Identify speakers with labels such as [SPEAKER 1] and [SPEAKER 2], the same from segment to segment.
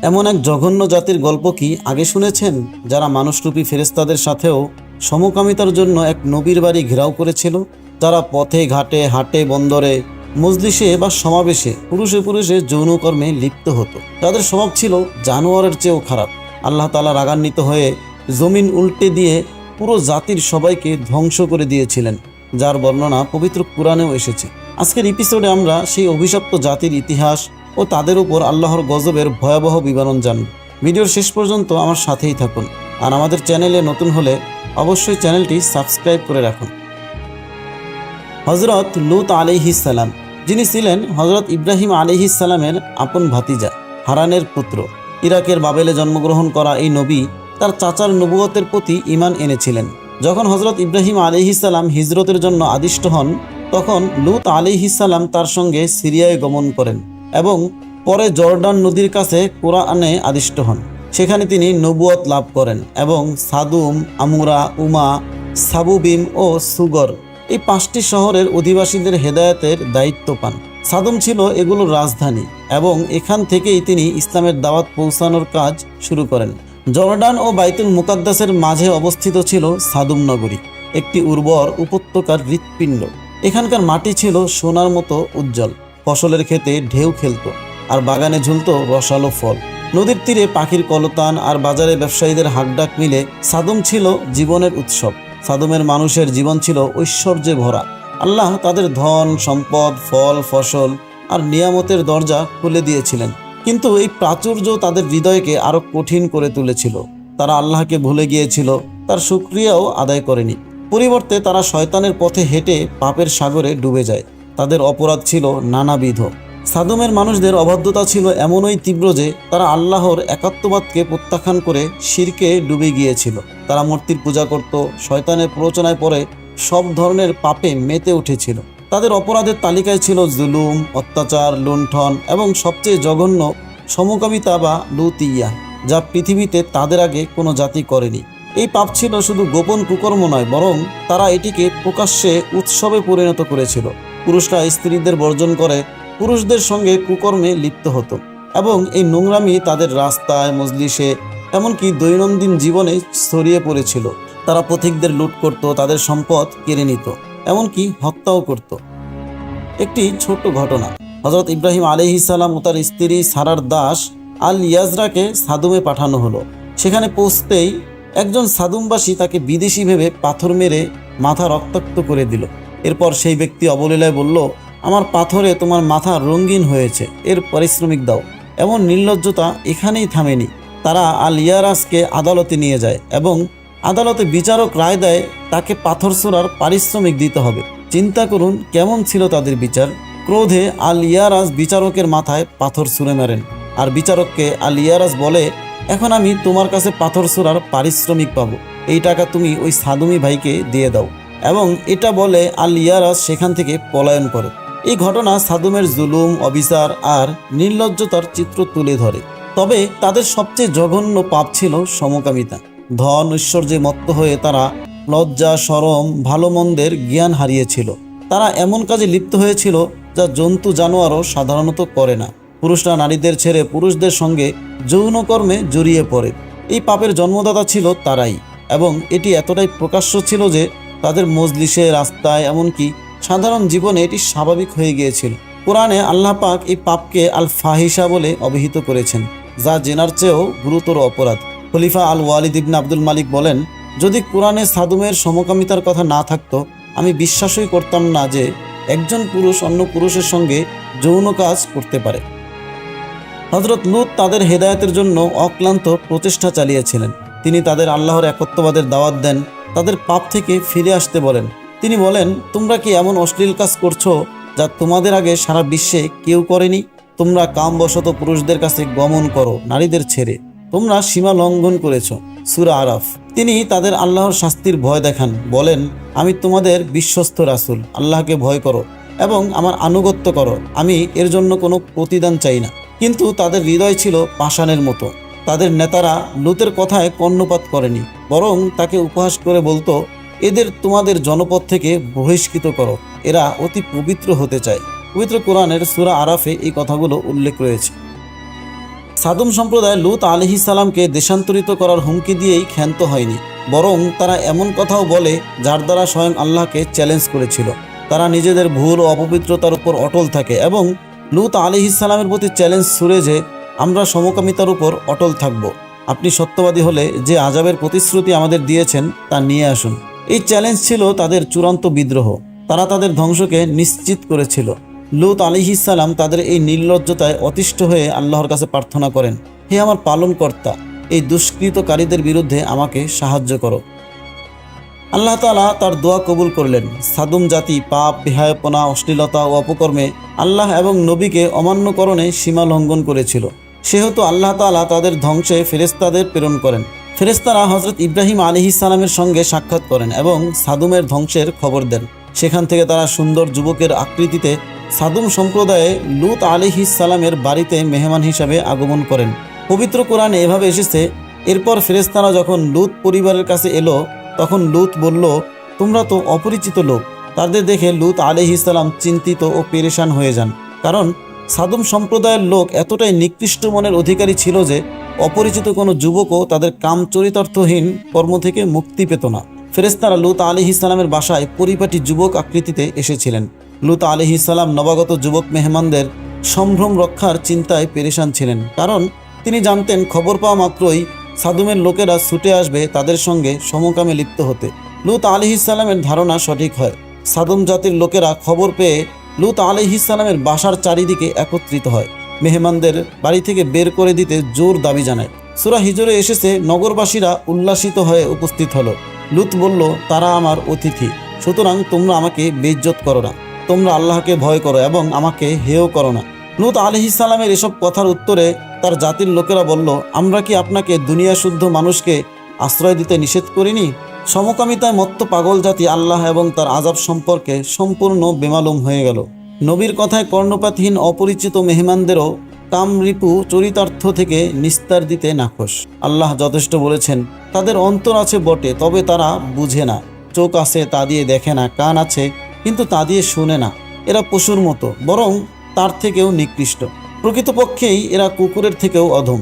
[SPEAKER 1] এমন এক জঘন্য জাতির গল্প কি আগে শুনেছেন, যারা মানুষরূপী ফেরেশতাদের সাথেও সমকামিতার জন্য এক নবীর বাড়ি ঘেরাও করেছিল? যারা পথে ঘাটে হাটে বন্দরে মজলিসে বা সমাবেশে পুরুষে পুরুষে যৌনকর্মে লিপ্ত হতো। তাদের স্বভাব ছিল জানোয়ারের চেয়েও খারাপ। আল্লাহ তাআলা রাগান্বিত হয়ে জমিন উল্টে দিয়ে পুরো জাতির সবাইকে ধ্বংস করে দিয়েছিলেন, যার বর্ণনা পবিত্র কুরআনেও এসেছে। আজকের এপিসোডে আমরা সেই অভিশপ্ত জাতির ইতিহাস ও তাদের উপর আল্লাহর গজবের ভয়াবহ বিবরণ জানব। ভিডিওর শেষ পর্যন্ত আমার সাথেই থাকুন, আর আমাদের চ্যানেলে নতুন হলে অবশ্যই চ্যানেলটি সাবস্ক্রাইব করে রাখুন। হজরত লূত আলাইহিস সালাম, যিনি ছিলেন হজরত ইব্রাহিম আলাইহিস সালামের আপন ভাতিজা, হারানের পুত্র। ইরাকের বাবেলে জন্মগ্রহণ করা এই নবী তার চাচার নবুয়তের প্রতি ঈমান এনেছিলেন। যখন হজরত ইব্রাহিম আলাইহিস সালাম হিজরতের জন্য আদিষ্ট হন, তখন লূত আলাইহিস সালাম তার সঙ্গে সিরিয়ায় গমন করেন এবং পরে জর্ডান নদীর কাছে কোরআনে আদিষ্ট হন। সেখানে তিনি নবুয়ত লাভ করেন এবং সাদুম, আমুরা, উমা, সাবুবিম ও সুগর এই 5টি শহরের অধিবাসীদের হেদায়েতের দায়িত্ব পান। সাদুম ছিল এগুলোর রাজধানী এবং এখান থেকেই তিনি ইসলামের দাওয়াত পৌঁছানোর কাজ শুরু করেন। জর্ডান ও বাইতুল মুকাদ্দাসের মাঝে অবস্থিত ছিল সাদুম নগরী, একটি উর্বর উপত্যকার হৃৎপিণ্ড। এখানকার মাটি ছিল সোনার মতো উজ্জ্বল, ফসলের ক্ষেতে ঢেউ খেলত আর বাগানে ঝুলত রসালো ফল। নদীর তীরে পাখির কলতান আর বাজারে ব্যবসায়ীদের হাকডাক মিলে সাদুম ছিল জীবনের উৎসব। সাদুমের মানুষের জীবন ছিল ঐশ্বর্যে ভরা। আল্লাহ তাদের ধন সম্পদ, ফল ফসল আর নিয়ামতের দরজা খুলে দিয়েছিলেন, কিন্তু এই প্রাচুর্য তাদের হৃদয়কে আরো কঠিন করে তুলেছিল। তারা আল্লাহকে ভুলে গিয়েছিল, তার শুকরিয়াও আদায় করেনি। পরিবর্তে তারা শয়তানের পথে হেঁটে পাপের সাগরে ডুবে যায়। তাদের অপরাধ ছিল নানাবিধ। সাদুমের মানুষদের অবাধ্যতা ছিল এমনই তীব্র যে তারা আল্লাহর একাত্মবাদকে প্রত্যাখ্যান করে শিরকে ডুবে গিয়েছিল। তারা মূর্তির পূজা করত, শয়তানের প্ররোচনায় পড়ে সব ধরনের পাপে মেতে উঠেছিল। তাদের অপরাধের তালিকায় ছিল জুলুম, অত্যাচার, লুণ্ঠন এবং সবচেয়ে জঘন্য সমকামিতা বা লুতিয়া, যা পৃথিবীতে তাদের আগে কোনো জাতি করেনি। এই পাপ ছিল শুধু গোপন কুকর্ম নয়, বরং তারা এটিকে প্রকাশ্যে উৎসবে পরিণত করেছিল। পুরুষরা স্ত্রীদের বর্জন করে পুরুষদের সঙ্গে কুকর্মে লিপ্ত হতো এবং এই নোংরামি তাদের রাস্তায়, মজলিসে, এমনকি দৈনন্দিন জীবনে ছড়িয়ে পড়েছিল। তারা পথিকদের লুট করত, তাদের সম্পদ কেড়ে নিত, এমনকি হত্যাও করত। একটি ছোট্ট ঘটনা। হজরত ইব্রাহিম আলাইহিস সালাম ও তার স্ত্রী সারার দাস আল ইয়াজরাকে সাদুমে পাঠানো হলো। সেখানে পৌঁছতেই একজন সাদুমবাসী তাকে বিদেশি ভেবে পাথর মেরে মাথা রক্তাক্ত করে দিল। এরপর সেই ব্যক্তি অবলীলায় বলল, আমার পাথরে তোমার মাথা রঙিন হয়েছে, এর পারিশ্রমিক দাও। এমন নির্লজ্জতা এখানেই থামেনি। তারা আল ইয়ারাসকে আদালতে নিয়ে যায় এবং আদালতে বিচারক রায় দেয় তাকে পাথর ছোড়ার পারিশ্রমিক দিতে হবে। চিন্তা করুন কেমন ছিল তাদের বিচার। ক্রোধে আল ইয়ারাস বিচারকের মাথায় পাথর ছুঁড়ে মারেন, আর বিচারককে আল ইয়ারাস বলে, এখন আমি তোমার কাছে পাথর ছোড়ার পারিশ্রমিক পাবো, এই টাকা তুমি ওই সাদুমি ভাইকে দিয়ে দাও। এবং এটা বলে আল ইয়ারাস সেখান থেকে পলায়ন করে। এই ঘটনা সাদুমের জুলুম, অবিচার আর নির্লজ্জতার চিত্র তুলে ধরে। তবে তাদের সবচেয়ে জঘন্য পাপ ছিল সমকামিতা। ধন ঐশ্বর্যে মত্ত হয়ে তারা লজ্জা, শরম, ভালো মন্দের জ্ঞান হারিয়েছিল। তারা এমন কাজে লিপ্ত হয়েছিল যা জন্তু জানোয়ারও সাধারণত করে না। পুরুষরা নারীদের ছেড়ে পুরুষদের সঙ্গে যৌনকর্মে জড়িয়ে পড়ে। এই পাপের জন্মদাতা ছিল তারাই, এবং এটি এতটাই প্রকাশ্য ছিল যে তাদের মজলিসে, রাস্তায়, এমনকি সাধারণ জীবনে এটি স্বাভাবিক হয়ে গিয়েছিল। কোরআনে আল্লাহ পাক এই পাপকে আল ফাহিশা বলে অভিহিত করেছেন, যা জেনার চেয়েও গুরুতর অপরাধ। খলিফা আল ওয়ালিদ ইবনে আব্দুল মালিক বলেন, যদি কোরআনে সাদুমের সমকামিতার কথা না থাকতো, আমি বিশ্বাসই করতাম না যে একজন পুরুষ অন্য পুরুষের সঙ্গে যৌন কাজ করতে পারে। হজরত লূত তাদের হেদায়েতের জন্য অক্লান্ত প্রচেষ্টা চালিয়েছিলেন। তিনি তাদের আল্লাহর একত্ববাদের দাওয়াত দেন, তাদের পাপ থেকে ফিরে আসতে বলেন। তিনি বলেন, তোমরা কি এমন অশ্লীল কাজ করছো যা তোমাদের আগে সারা বিশ্বে কেউ করেনি? তোমরা কামবশত পুরুষদের কাছে গমন করো, নারীদের ছেড়ে। তোমরা সীমা লঙ্ঘন করেছো। সূরা আরাফ। তিনি তাদের আল্লাহর শাস্তির ভয় দেখান, বলেন, আমি তোমাদের বিশ্বস্ত রাসূল, আল্লাহকে ভয় করো এবং আমার আনুগত্য করো, আমি এর জন্য কোনো প্রতিদান চাই না। কিন্তু তাদের হৃদয় ছিল পাষাণের মতো। তাদের নেতারা লূতের কথায় কর্ণপাত করেনি, বরং তাকে উপহাস করে বলতো, এদের তোমাদের জনপদ থেকে বহিষ্কৃত করো, এরা অতি পবিত্র হতে চায়। পবিত্র কোরআনের সূরা আরাফে এই কথাগুলো উল্লেখ রয়েছে। সাদুম সম্প্রদায় লূত আলাইহিস সালামকে দেশান্তরিত করার হুমকি দিয়েই ক্ষান্ত হয়নি, বরং তারা এমন কথাও বলে যার দ্বারা স্বয়ং আল্লাহকে চ্যালেঞ্জ করেছিল। তারা নিজেদের ভুল ও অপবিত্রতার উপর অটল থাকে এবং লূত আলাইহিস সালামের প্রতি চ্যালেঞ্জ ছুড়ে যে আমরা সমকামিতার উপর অটল থাকব। আপনি সত্যবাদী হলে যে আযাবের প্রতিশ্রুতি আমাদের দিয়েছেন তা নিয়ে আসুন। এই চ্যালেঞ্জ ছিল তাদের চূড়ান্ত বিদ্রোহ। তারা তাদের ধ্বংসকে নিশ্চিত করেছিল। লূত আলাইহিস সালাম তাদের এই নির্লজ্জতায় অতিষ্ঠ হয়ে আল্লাহর কাছে প্রার্থনা করেন, হে আমার পালনকর্তা, এই দুষ্কৃতকারীদের বিরুদ্ধে আমাকে সাহায্য করো। আল্লাহ তাআলা তার দোয়া কবুল করলেন। সাদুম জাতি পাপ, বিহায়পনা, অশ্লীলতা ও অপকর্মে আল্লাহ এবং নবীকে অমান্যকরণে সীমা লঙ্ঘন করেছিল। সেহেতু আল্লাহ তাআলা তাদের ধ্বংসে ফেরেশতাদের প্রেরণ করেন। ফেরেশতারা হযরত ইব্রাহিম আলাইহিস সালামের সঙ্গে সাক্ষাৎ করেন এবং সাদুমের ধ্বংসের খবর দেন। সেখান থেকে তারা সুন্দর যুবকের আকৃতিতে সাদুম সম্প্রদায়ে লূত আলাইহিস সালামের বাড়িতে মেহমান হিসাবে আগমন করেন। পবিত্র কোরআনে এভাবে এসেছে, এরপর ফেরেশতারা যখন লূত পরিবারের কাছে এলো তখন লূত বলল, তোমরা তো অপরিচিত লোক। তাদের দেখে লূত আলাইহিস সালাম চিন্তিত ও পেরেশান হয়ে যান, কারণ সাদুম সম্প্রদায়ের লোক এতটাই নিকৃষ্ট মনের অধিকারী ছিল যে অপরিচিত কোনো যুবকও তাদের কাম চরিতার্থহীন কর্ম থেকে মুক্তি পেত না। ফেরেশতারা লূত আলাইহিস সালামের বাসায় পরিপাটি যুবক আকৃতিতে এসেছিলেন। লূত আলাইহিস সালাম নবাগত যুবক মেহমানদের সম্ভ্রম রক্ষার চিন্তায় পেরেশান ছিলেন, কারণ তিনি জানতেন খবর পাওয়া মাত্রই সাদুমের লোকেরা ছুটে আসবে তাদের সঙ্গে সমকামে লিপ্ত হতে। লূত আলাইহিস সালামের ধারণা সঠিক হয়। সাদুম জাতির লোকেরা খবর পেয়ে লূত আলাইহিস সালামের বাসার চারিদিকে একত্রিত হয়। মেহমানদের বাড়ি থেকে বের করে দিতে জোর দাবি জানায়। সূরা হিজরে এসেছে, নগরবাসীরা উল্লাসিত হয়ে উপস্থিত হলো। লূত বলল, তারা আমার অতিথি, সুতরাং তোমরা আমাকে বেইজ্জত করো না। তোমরা আল্লাহকে ভয় করো এবং আমাকে হেয় করো না। লূত আলাইহিস সালামের এসব কথার উত্তরে তার জাতির লোকেরা বলল, আমরা কি আপনাকে দুনিয়া শুদ্ধ মানুষকে আশ্রয় দিতে নিষেধ করিনি? সমকামিতায় মত্ত পাগল জাতি আল্লাহ এবং তার আযাব সম্পর্কে সম্পূর্ণ বেমালুম হয়ে গেল। নবীর কথায় কর্ণপাতহীন অপরিচিত মেহমানদেরও কামরিপু চরিতার্থ থেকে নিস্তার দিতে নাখোশ। আল্লাহ যথেষ্ট বলেছেন, তাদের অন্তর আছে বটে, তবে তারা বুঝে না। চোখ আছে, তা দিয়ে দেখে না। কান আছে, কিন্তু তা দিয়ে শুনে না। এরা পশুর মতো, বরং তার থেকেও নিকৃষ্ট। প্রকৃতপক্ষেই এরা কুকুরের থেকেও অধম।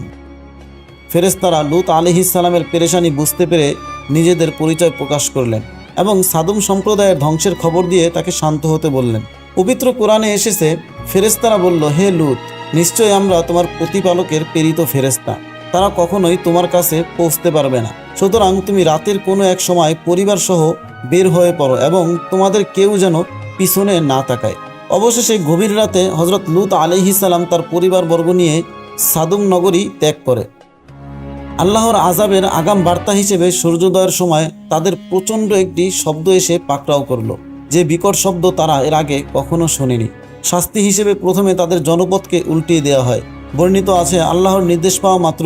[SPEAKER 1] ফেরেশতারা লূত আলাইহিস সালামের পেরেশানি বুঝতে পেরে নিজেদের পরিচয় প্রকাশ করলেন এবং সাদুম সম্প্রদায়ের ধ্বংসের খবর দিয়ে তাকে শান্ত হতে বললেন। পবিত্র কোরআনে এসেছে, ফেরেশতারা বলল, হে লূত, নিশ্চয় আমরা তোমার প্রতিপালকের প্রেরিত ফেরেশতা। তারা কখনোই তোমার কাছে পৌঁছতে পারবে না। সুতরাং তুমি রাতের কোনো এক সময় পরিবার সহ বের হয়ে পড়ো এবং তোমাদের কেউ যেন পিছনে না তাকায়। অবশেষে গভীর রাতে হযরত লূত আলাইহিস সালাম তার পরিবারবর্গ নিয়ে সাদুম নগরী ত্যাগ করে। আল্লাহর আযাবের আগাম বার্তা হিসেবে সূর্যোদয়ের সময় তাদের প্রচণ্ড একটি শব্দ এসে পাকড়াও করল, যে বিকট শব্দ তারা এর আগে কখনো শোনেনি। শাস্তি হিসেবে প্রথমে তাদের জনপদকে উল্টিয়ে দেওয়া হয়। বর্ণিত আছে, আল্লাহর নির্দেশ পাওয়া মাত্র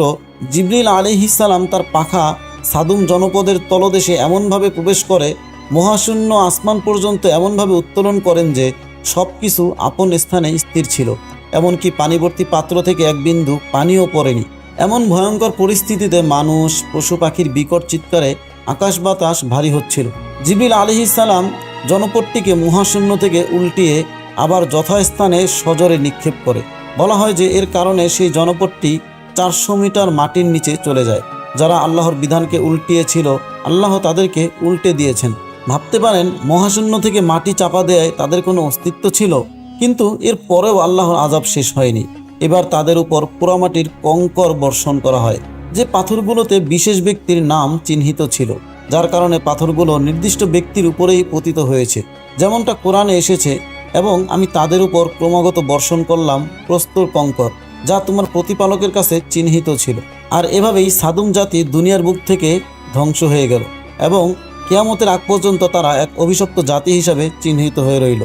[SPEAKER 1] জিবরিল আলাইহিস সালাম তার পাখা সাদুম জনপদের তলদেশে এমনভাবে প্রবেশ করে, মহাশূন্য আসমান পর্যন্ত এমনভাবে উত্তোলন করেন যে সব কিছু আপন স্থানে স্থির ছিল, এমনকি পানিভর্তি পাত্র থেকে এক বিন্দু পানিও পড়েনি। এমন ভয়ঙ্কর পরিস্থিতিতে মানুষ, পশু পাখির বিকট চিৎকারে আকাশ বাতাস ভারী হচ্ছিল। জিবরিল আলাইহিস সালাম জনপদটিকে মহাশূন্য থেকে উল্টিয়ে আবার যথাস্থানে সজোরে নিক্ষেপ করে। বলা হয় যে এর কারণে সেই জনপদটি 400 মিটার মাটির নিচে চলে যায়। যারা আল্লাহর বিধানকে উল্টিয়েছিল, আল্লাহ তাদেরকে উল্টে দিয়েছেন। ভাবতে পারেন, মহাশূন্য থেকে মাটি চাপা দেয় তাদের কোনো অস্তিত্ব ছিল, কিন্তু এর পরেও আল্লাহর আযাব শেষ হয়নি। এবার তাদের উপর পোড়ামাটির কঙ্কর বর্ষণ করা হয়, যে পাথরগুলোতে বিশেষ ব্যক্তির নাম চিহ্নিত ছিল, যার কারণে পাথরগুলো নির্দিষ্ট ব্যক্তির উপরেই পতিত হয়েছে, যেমনটা কোরআনে এসেছে, এবং আমি তাদের উপর ক্রমাগত বর্ষণ করলাম প্রস্তর কঙ্কর, যা তোমার প্রতিপালকের কাছে চিহ্নিত ছিল। আর এভাবেই সাদুম জাতি দুনিয়ার বুক থেকে ধ্বংস হয়ে গেল এবং কিয়ামতের আগ পর্যন্ত তারা এক অভিশপ্ত জাতি হিসাবে চিহ্নিত হয়ে রইল।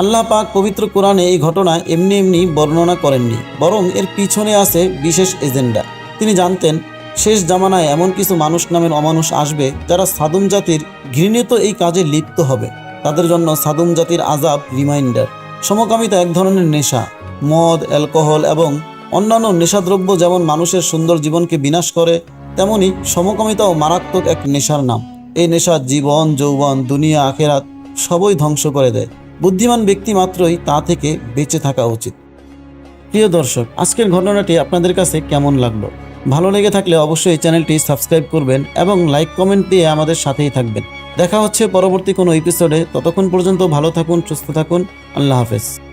[SPEAKER 1] আল্লাহ পাক পবিত্র কোরআনে এই ঘটনা এমনি এমনি বর্ণনা করেননি, বরং এর পিছনে আছে বিশেষ এজেন্ডা। তিনি জানতেন, শেষ জামানায় এমন কিছু মানুষ নামের অমানুষ আসবে যারা সাদুম জাতির ঘৃণিত এই কাজে লিপ্ত হবে। তাদের জন্য সাদুম জাতির আযাব রিমাইন্ডার। সমকামিতা এক ধরনের নেশা। মদ, অ্যালকোহল এবং অন্যান্য নেশাদ্রব্য যেমন মানুষের সুন্দর জীবনকে বিনাশ করে, তেমনি সমকামিতাও মারাত্মক এক নেশার নাম। এই নেশা জীবন, যৌবন, দুনিয়া, আখেরাত সবই ধ্বংস করে দেয়। বুদ্ধিমান ব্যক্তি মাত্রই তা থেকে বেঁচে থাকা উচিত। প্রিয় দর্শক, আজকের ঘটনাটি আপনাদের কাছে কেমন লাগলো? ভালো লেগে থাকলে অবশ্যই চ্যানেলটি সাবস্ক্রাইব করবেন এবং লাইক কমেন্ট দিয়ে আমাদের সাথেই থাকবেন। দেখা হচ্ছে পরবর্তী কোনো এপিসোডে। ততক্ষণ পর্যন্ত ভালো থাকুন, সুস্থ থাকুন। আল্লাহ হাফেজ।